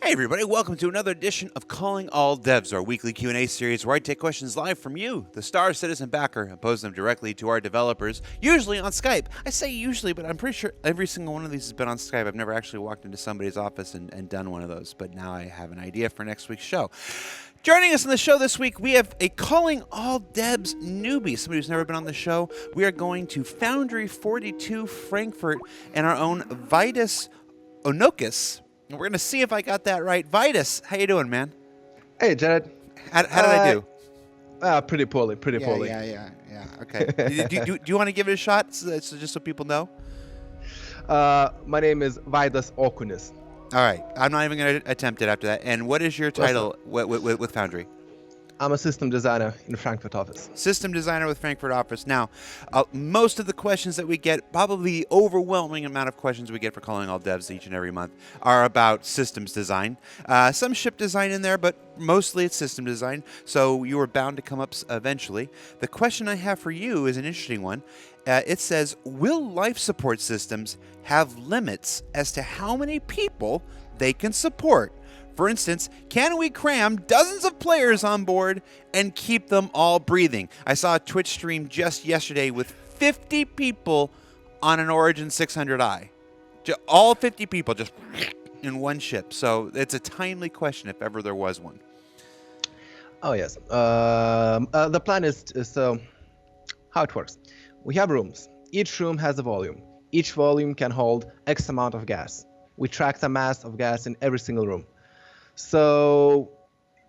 Hey everybody, welcome to another edition of Calling All Devs, our weekly Q&A series where I take questions live from you, the Star Citizen backer, and pose them directly to our developers, usually on Skype. I say usually, but I'm pretty sure every single one of these has been on Skype. I've never actually walked into somebody's office and done one of those, but now I have an idea for next week's show. Joining us on the show this week, we have a Calling All Devs newbie, somebody who's never been on the show. We are going to Foundry 42 Frankfurt and our own Vitus Onokis. And we're going to see if I got that right. Vitus, how you doing, man? Hey, Jared. How did I do? Pretty poorly. Yeah. Okay. do you want to give it a shot, just so people know? My name is Vitus Okunis. All right. I'm not even going to attempt it after that. And what is your title with Foundry? I'm a system designer in Frankfurt office. System designer with Frankfurt office. Now, most of the questions that we get, probably the overwhelming amount of questions we get for Calling All Devs each and every month, are about systems design. Some ship design in there, but mostly it's system design. So you are bound to come up eventually. The question I have for you is an interesting one. It says, will life support systems have limits as to how many people they can support? For instance, can we cram dozens of players on board and keep them all breathing? I saw a Twitch stream just yesterday with 50 people on an Origin 600i. All 50 people just in one ship. So it's a timely question if ever there was one. Oh, yes. The plan is so how it works. We have rooms. Each room has a volume. Each volume can hold X amount of gas. We track the mass of gas in every single room. So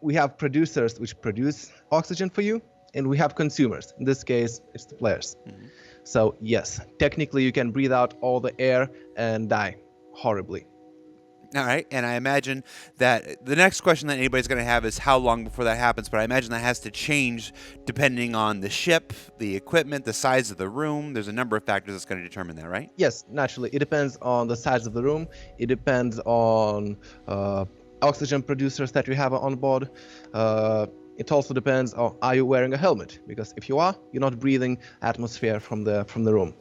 we have producers which produce oxygen for you, and we have consumers. In this case, it's the players. Mm-hmm. So yes, technically you can breathe out all the air and die horribly. All right, and I imagine that the next question that anybody's going to have is how long before that happens, but I imagine that has to change depending on the ship, the equipment, the size of the room. There's a number of factors that's going to determine that, right? Yes, naturally. It depends on the size of the room. It depends on oxygen producers that you have on board. It also depends on, are you wearing a helmet? Because if you are, you're not breathing atmosphere from the room.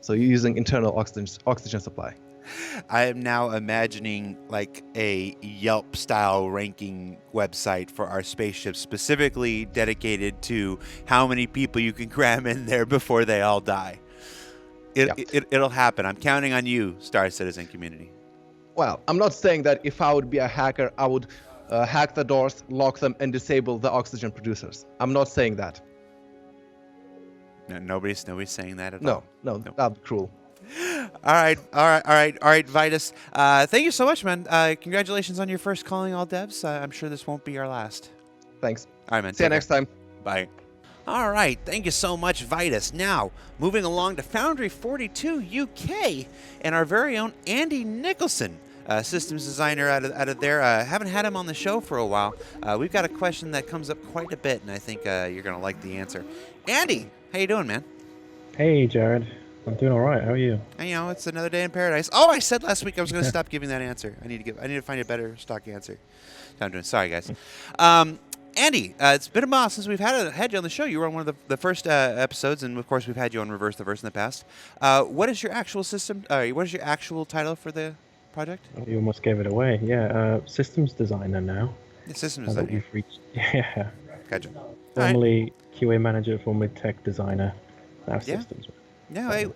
So you're using internal oxygen supply. I am now imagining like a Yelp style ranking website for our spaceship specifically dedicated to how many people you can cram in there before they all die. It'll happen. I'm counting on you, Star Citizen community. Well, I'm not saying that if I would be a hacker, I would hack the doors, lock them, and disable the oxygen producers. I'm not saying that. No, nobody's saying that at all. No, that'd be cruel. All right, Vitus. Thank you so much, man. Congratulations on your first Calling All Devs. I'm sure this won't be our last. Thanks. All right, man. See you next time. Bye. All right, thank you so much, Vitus. Now, moving along to Foundry 42 UK and our very own Andy Nicholson, systems designer out of there. Haven't had him on the show for a while. We've got a question that comes up quite a bit, and I think you're going to like the answer. Andy, how you doing, man? Hey, Jared. I'm doing all right. How are you? And, it's another day in paradise. Oh, I said last week I was going to stop giving that answer. I need to find a better stock answer. I'm doing. Sorry, guys. Andy, it's been a while since we've had you on the show. You were on one of the first episodes, and of course we've had you on Reverse the Verse in the past. What is your actual system? What is your actual title for the project? Oh, you almost gave it away. Yeah, systems designer now. Yeah, systems designer. You've reached. Yeah. Gotcha. Formerly QA manager, formerly tech designer. Now systems. No,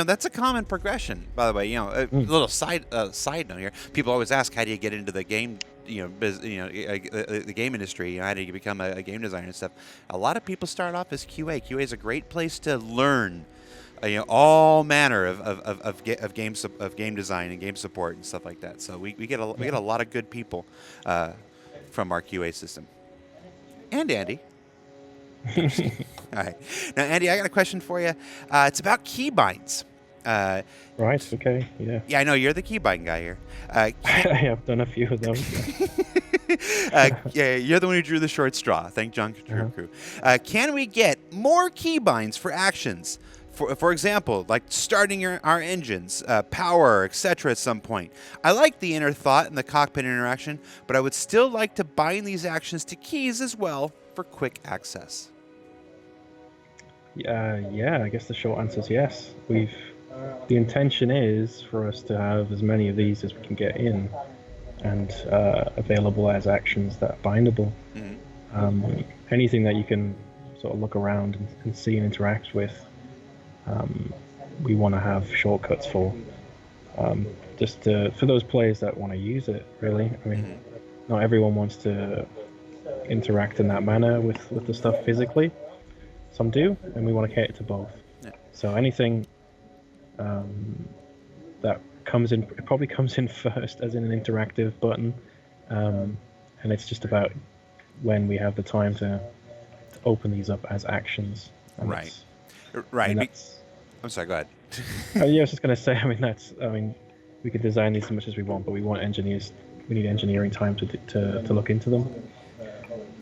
that's a common progression. By the way, a little side note here. People always ask, how do you get into the game? The game industry. How do you become a game designer and stuff? A lot of people start off as QA. QA is a great place to learn, all manner of game design and game support and stuff like that. So we get a lot of good people from our QA system. And Andy. All right. Now, Andy, I got a question for you. It's about keybinds. Right. Okay. Yeah. Yeah, I know you're the keybind guy here. I've done a few of those. Yeah, you're the one who drew the short straw. Thank John Crew. Can we get more keybinds for actions? For example, like starting our engines, power, etc. at some point. I like the inner thought and the cockpit interaction, but I would still like to bind these actions to keys as well for quick access. Yeah, I guess the short answer is yes. The intention is for us to have as many of these as we can get in, and available as actions that are bindable. Anything that you can sort of look around and see and interact with, we want to have shortcuts for. Just for those players that want to use it, really. I mean, not everyone wants to interact in that manner with the stuff physically. Some do, and we want to cater to both. Yeah. So anything that comes in, it probably comes in first as in an interactive button, and it's just about when we have the time to open these up as actions. And Right. I mean, I'm sorry, go ahead. yeah, I was just going to say, I mean, we could design these as much as we want, but we need engineering time to look into them.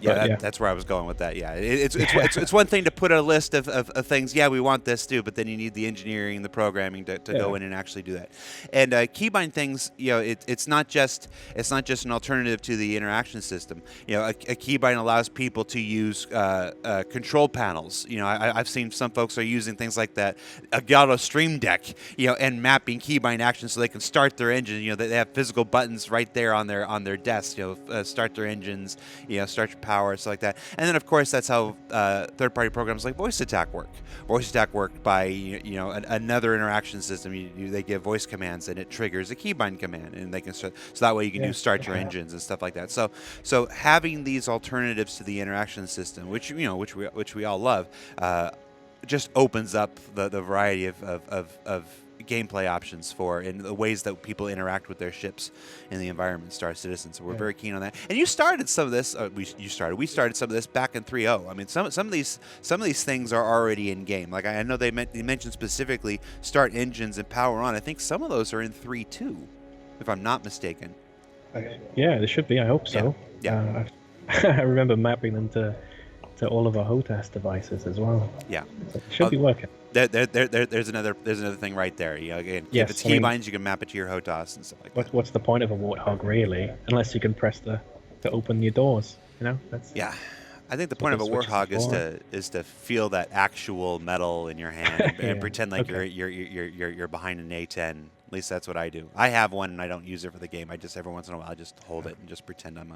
Yeah, that's where I was going with that. Yeah, it's one thing to put a list of things. Yeah, we want this too, but then you need the engineering, the programming to go in and actually do that. And keybind things, it's not just an alternative to the interaction system. A keybind allows people to use control panels. I've seen some folks are using things like that Elgato Stream Deck, and mapping keybind actions so they can start their engine. They have physical buttons right there on their desk. Start their engines. Start your power, stuff like that. And then, of course, that's how third-party programs like Voice Attack work. Voice Attack work by another interaction system. They give voice commands, and it triggers a keybind command, and they can start. So that way, you can do start your engines and stuff like that. So having these alternatives to the interaction system, which we all love, just opens up the variety of gameplay options for in the ways that people interact with their ships in the environment, Star Citizen. So we're very keen on that. And you started some of this. We started some of this back in 3.0. I mean, some of these things are already in game. Like I know they mentioned specifically start engines and power on. I think some of those are in 3.2, if I'm not mistaken. Yeah, they should be. I hope so. Yeah. I remember mapping them to all of our HOTAS devices as well. Yeah, so it should be working. There's another thing right there. Again, if it's keybinds, you can map it to your HOTAS and stuff like that. What's the point of a warthog really, unless you can press to open your doors? I think the point of a warthog is to feel that actual metal in your hand and pretend like you're behind an A10. At least that's what I do. I have one and I don't use it for the game. I just every once in a while I just hold it and just pretend I'm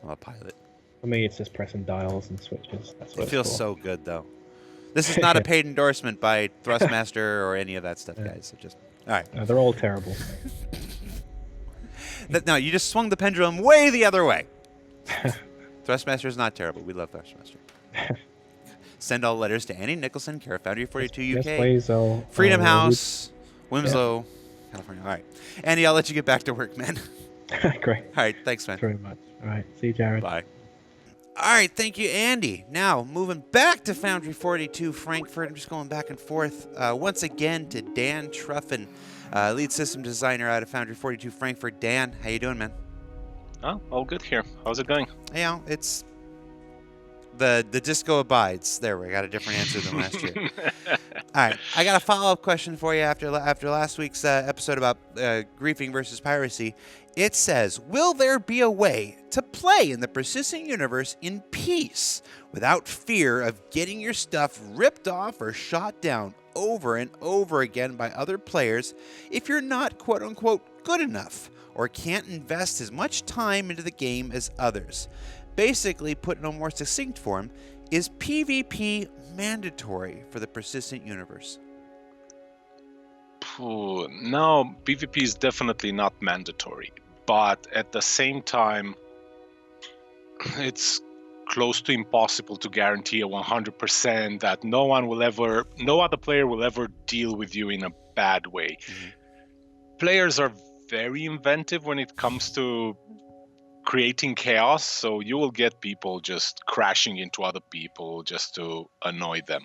a pilot. For me, it's just pressing dials and switches. That's what it feels so good, though. This is not a paid endorsement by Thrustmaster or any of that stuff, guys. So just all right. They're all terrible. No, you just swung the pendulum way the other way. Thrustmaster is not terrible. We love Thrustmaster. Send all letters to Annie Nicholson, Care Foundry 42 UK, Weasel, Freedom House, Winslow, California. All right, Andy, I'll let you get back to work, man. Great. All right, thanks, man. Very much. All right, see you, Jared. Bye. All right, thank you, Andy. Now, moving back to Foundry 42 Frankfurt. I'm just going back and forth once again to Dan Truffin, lead system designer out of Foundry 42 Frankfurt. Dan, how you doing, man? Oh, all good here. How's it going? It's the disco abides. There, we got a different answer than last year. All right, I got a follow-up question for you after last week's episode about griefing versus piracy. It says, will there be a way to play in the persistent universe in peace without fear of getting your stuff ripped off or shot down over and over again by other players if you're not quote-unquote good enough or can't invest as much time into the game as others? Basically, put in a more succinct form, is PvP mandatory for the persistent universe? No, PvP is definitely not mandatory. But at the same time, it's close to impossible to guarantee a 100% that no other player will ever deal with you in a bad way. Mm-hmm. Players are very inventive when it comes to creating chaos, so you will get people just crashing into other people just to annoy them.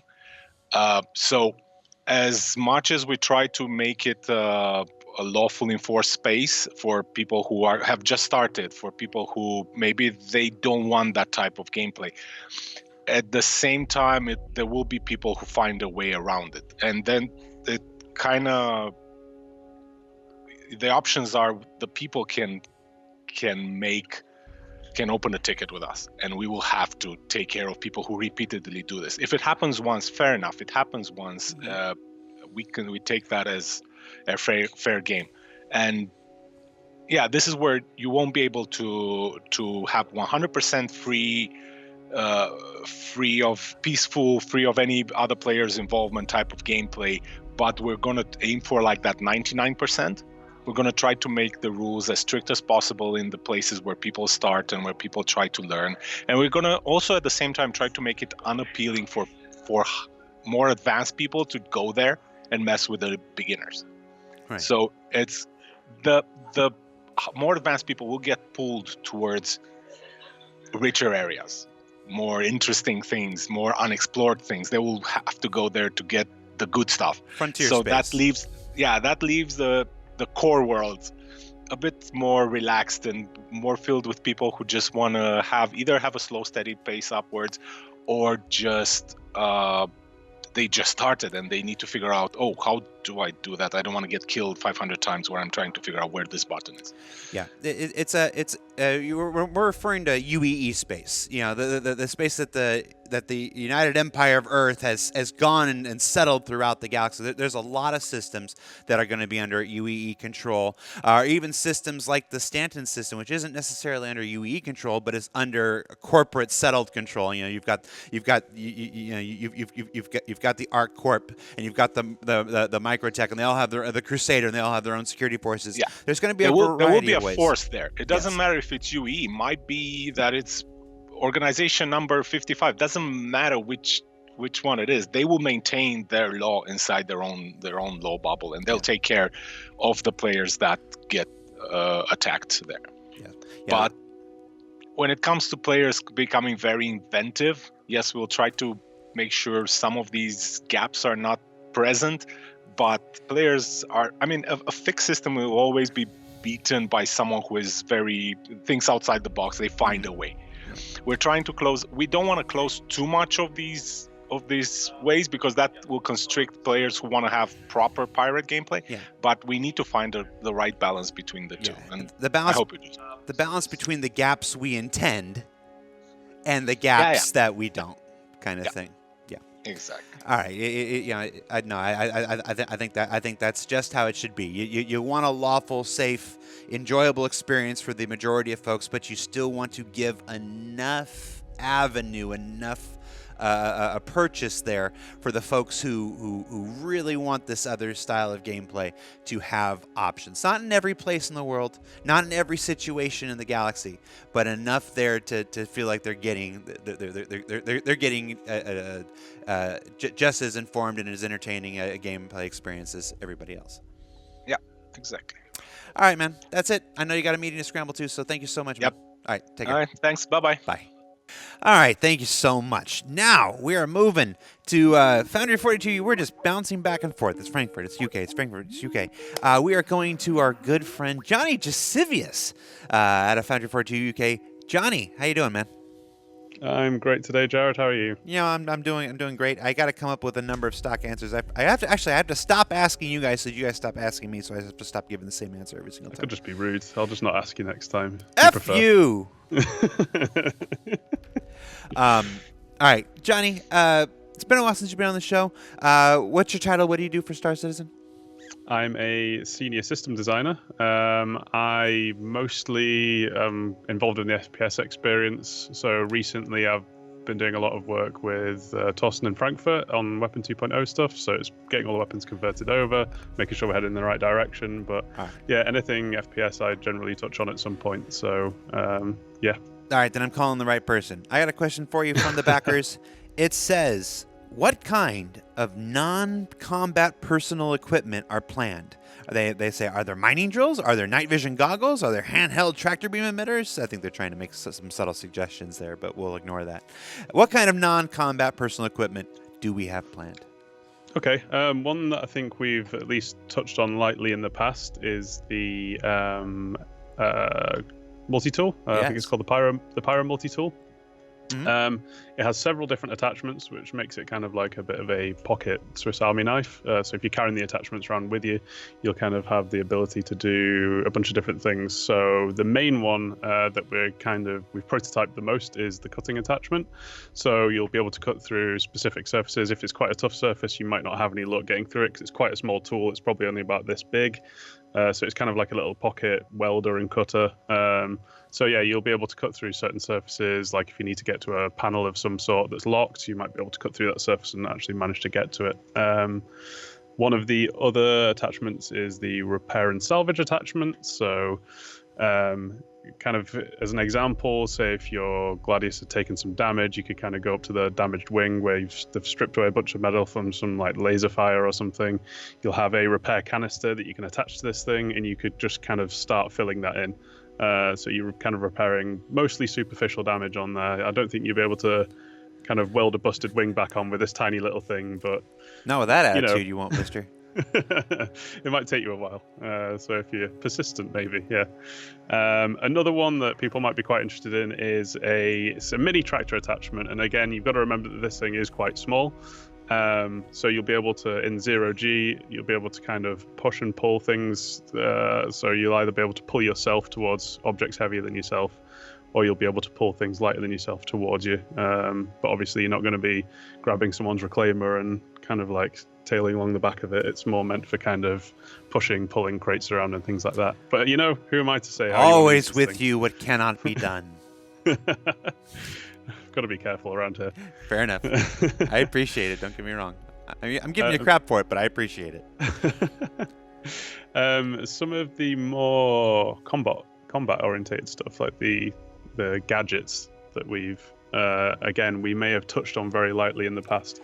So as much as we try to make it a lawfully enforced space for people who have just started, for people who maybe they don't want that type of gameplay, at the same time there will be people who find a way around it. And then it kind of, the options are the people can open a ticket with us, and we will have to take care of people who repeatedly do this. If it happens once, fair enough. It happens once, we take that as a fair game. And this is where you won't be able to have 100% free of peaceful, free of any other players' involvement type of gameplay. But we're gonna aim for like that 99%. We're gonna try to make the rules as strict as possible in the places where people start and where people try to learn. And we're gonna also at the same time try to make it unappealing for more advanced people to go there and mess with the beginners. Right. So it's the more advanced people will get pulled towards richer areas, more interesting things, more unexplored things. They will have to go there to get the good stuff. Frontier so space. that leaves the core world a bit more relaxed and more filled with people who just want to either have a slow, steady pace upwards, or just they just started and they need to figure out, how do I do that? I don't want to get killed 500 times where I'm trying to figure out where this button is. Yeah, we're referring to UEE space. You know, the space that the United Empire of Earth has gone and settled throughout the galaxy. There's a lot of systems that are going to be under UEE control, or even systems like the Stanton system, which isn't necessarily under UEE control, but is under corporate settled control. You know, you've got the Arc Corp, and you've got the Microtech, and they all have the Crusader, and they all have their own security forces. Yeah. There's going to be there will be a ways. force there. It doesn't matter if it's UE. It might be that it's organization number 55. Doesn't matter which one it is. They will maintain their law inside their own law bubble, and they'll take care of the players that get attacked there. Yeah. But when it comes to players becoming very inventive, yes, we'll try to make sure some of these gaps are not present. But players are, a fixed system will always be beaten by someone who is thinks outside the box. They find a way. We're trying to close. We don't want to close too much of these ways, because that will constrict players who want to have proper pirate gameplay. Yeah. But we need to find the right balance between the two. And the balance, I hope we do. The balance between the gaps we intend and the gaps that we don't, kind of thing. Yeah. Exactly. All right. I think that's just how it should be. You want a lawful, safe, enjoyable experience for the majority of folks, but you still want to give enough avenue, enough a purchase there for the folks who really want this other style of gameplay to have options. Not in every place in the world, not in every situation in the galaxy, but enough there to feel like they're getting just as informed and as entertaining a gameplay experience as everybody else. Yeah, exactly. All right, man. That's it. I know you got a meeting to scramble to, so thank you so much, man. Yep. All right, take care. All right, thanks. Bye-bye. Bye. All right, thank you so much. Now we are moving to Foundry 42. We're just bouncing back and forth. It's Frankfurt, it's UK, it's Frankfurt, it's UK. We are going to our good friend Johnny Jasivius out of Foundry 42 UK. Johnny, how you doing, man? I'm great today, Jared. How are you? You know, I'm doing great. I got to come up with a number of stock answers. I have to stop asking you guys, so you guys stop asking me. So I have to stop giving the same answer every single time. I could just be rude. I'll just not ask you next time. F you. All right, Johnny. It's been a while since you've been on the show. What's your title? What do you do for Star Citizen? I'm a senior system designer. I mostly involved in the FPS experience. So recently I've been doing a lot of work with Thorsten and Frankfurt on Weapon 2.0 stuff. So it's getting all the weapons converted over, making sure we're heading in the right direction. But yeah, anything FPS I generally touch on at some point. So yeah. All right, then I'm calling the right person. I got a question for you from the backers. It says, what kind of non-combat personal equipment are planned? They say, are there mining drills? Are there night vision goggles? Are there handheld tractor beam emitters? I think they're trying to make some subtle suggestions there, but we'll ignore that. What kind of non-combat personal equipment do we have planned? Okay, one that I think we've at least touched on lightly in the past is the multi-tool. I think it's called the Pyro multi-tool. Mm-hmm. It has several different attachments, which makes it kind of like a bit of a pocket Swiss Army knife. So if you're carrying the attachments around with you, you'll kind of have the ability to do a bunch of different things. So the main one that we've prototyped the most is the cutting attachment. So you'll be able to cut through specific surfaces. If it's quite a tough surface, you might not have any luck getting through it because it's quite a small tool. It's probably only about this big. So it's kind of like a little pocket welder and cutter. So yeah, you'll be able to cut through certain surfaces. Like if you need to get to a panel of some sort that's locked, you might be able to cut through that surface and actually manage to get to it. One of the other attachments is the repair and salvage attachment. So kind of as an example, say if your Gladius had taken some damage, you could kind of go up to the damaged wing where they've stripped away a bunch of metal from some like laser fire or something. You'll have a repair canister that you can attach to this thing, and you could just kind of start filling that in. So you're kind of repairing mostly superficial damage on there. I don't think you'll be able to kind of weld a busted wing back on with this tiny little thing, but Not with that attitude, you won't, mister. it might take you a while. So if you're persistent, maybe, yeah. Another one that people might be quite interested in is it's a mini tractor attachment. And again, you've got to remember that this thing is quite small. So you'll be able to, in 0G, you'll be able to kind of push and pull things. So you'll either be able to pull yourself towards objects heavier than yourself, or you'll be able to pull things lighter than yourself towards you. But obviously you're not going to be grabbing someone's reclaimer and kind of like tailing along the back of it. It's more meant for kind of pushing, pulling crates around and things like that. But who am I to say? Always with you what cannot be done. Got to be careful around here. Fair enough. I appreciate it. Don't get me wrong. I mean, I'm giving you crap for it, but I appreciate it. Some of the more combat orientated stuff, like the gadgets that we may have touched on very lightly in the past.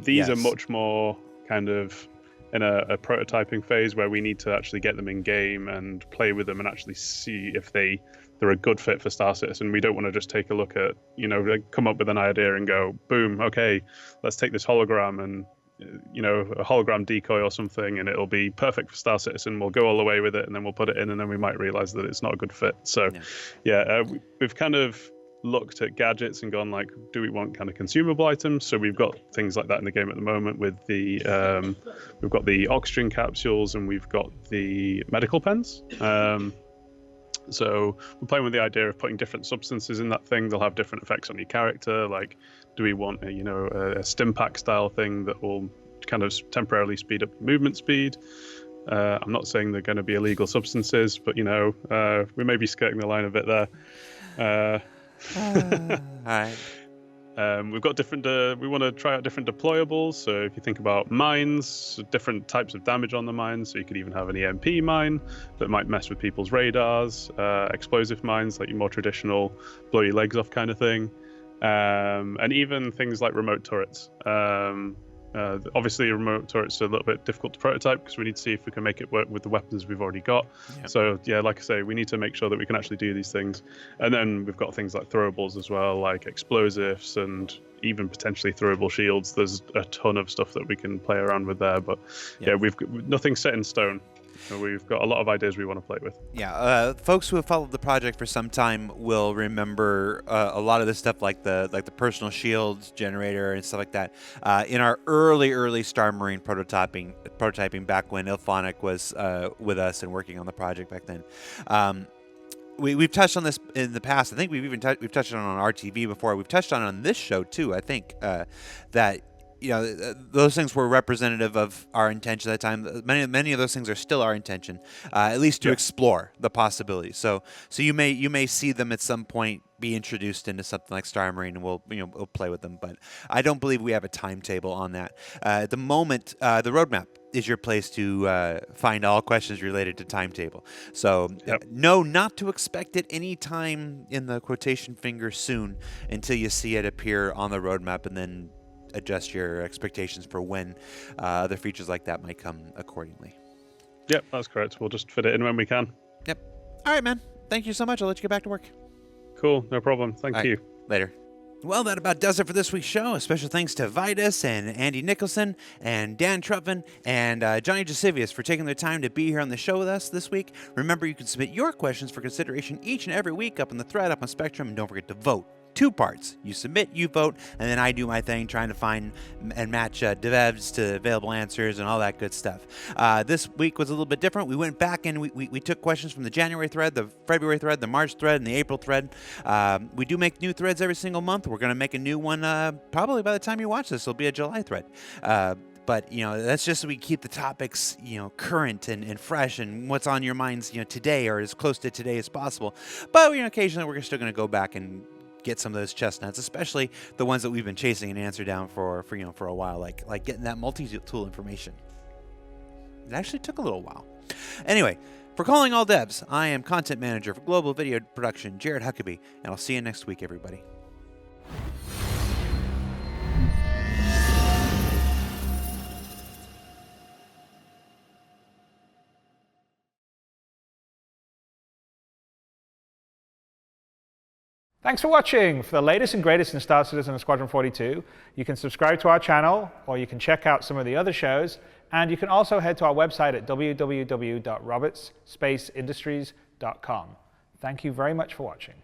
These are much more kind of in a prototyping phase where we need to actually get them in game and play with them and actually see if they're a good fit for Star Citizen. We don't want to just take a look at, come up with an idea and go, boom, okay, let's take this hologram and, a hologram decoy or something, and it'll be perfect for Star Citizen. We'll go all the way with it, and then we'll put it in, and then we might realize that it's not a good fit. So, we've kind of looked at gadgets and gone like, do we want kind of consumable items? So we've got things like that in the game at the moment with we've got the oxygen capsules and we've got the medical pens. So we're playing with the idea of putting different substances in that thing. They'll have different effects on your character. Like, do we want a stim pack style thing that will kind of temporarily speed up movement speed? I'm not saying they're going to be illegal substances, but we may be skirting the line a bit there. Alright. We've got different. We want to try out different deployables. So if you think about mines, different types of damage on the mines. So you could even have an EMP mine that might mess with people's radars. Explosive mines, like your more traditional blow your legs off kind of thing. And even things like remote turrets. Obviously, remote turrets are a little bit difficult to prototype because we need to see if we can make it work with the weapons we've already got. Yep. So, like I say, we need to make sure that we can actually do these things. And then we've got things like throwables as well, like explosives and even potentially throwable shields. There's a ton of stuff that we can play around with there. But, we've got nothing set in stone. So we've got a lot of ideas we want to play with. Yeah, folks who have followed the project for some time will remember a lot of this stuff, like the personal shields generator and stuff like that. In our early Star Marine prototyping back when Ilphonic was with us and working on the project back then. We've touched on this in the past. I think we've touched on RTV before. We've touched on this show too. I think that. Those things were representative of our intention at the time. Many of those things are still our intention, at least to explore the possibilities. So you may see them at some point be introduced into something like Star Marine, and we'll play with them. But I don't believe we have a timetable on that. At the moment, the roadmap is your place to find all questions related to timetable. So no, not to expect it any time in the quotation finger soon until you see it appear on the roadmap, and then adjust your expectations for when other features like that might come accordingly. Yep, that's correct. We'll just fit it in when we can. Yep. All right, man. Thank you so much. I'll let you get back to work. Cool. No problem. Thank you. Later. Well, that about does it for this week's show. A special thanks to Vitus and Andy Nicholson and Dan Trutvin and Johnny Jasivius for taking their time to be here on the show with us this week. Remember, you can submit your questions for consideration each and every week up in the thread up on Spectrum, and don't forget to vote. 2 parts. You submit, you vote, and then I do my thing trying to find and match devs to available answers and all that good stuff. This week was a little bit different. We went back and we took questions from the January thread, the February thread, the March thread, and the April thread. We do make new threads every single month. We're going to make a new one probably by the time you watch this. It'll be a July thread. But, that's just so we keep the topics, current and fresh and what's on your minds, today or as close to today as possible. But, occasionally we're still going to go back and get some of those chestnuts, especially the ones that we've been chasing an answer down for a while, like getting that multi-tool information. It actually took a little while. Anyway, for Calling All Devs, I am Content Manager for Global Video Production, Jared Huckabee, and I'll see you next week, everybody. Thanks for watching. For the latest and greatest in Star Citizen and Squadron 42, you can subscribe to our channel, or you can check out some of the other shows, and you can also head to our website at www.robertsspaceindustries.com. Thank you very much for watching.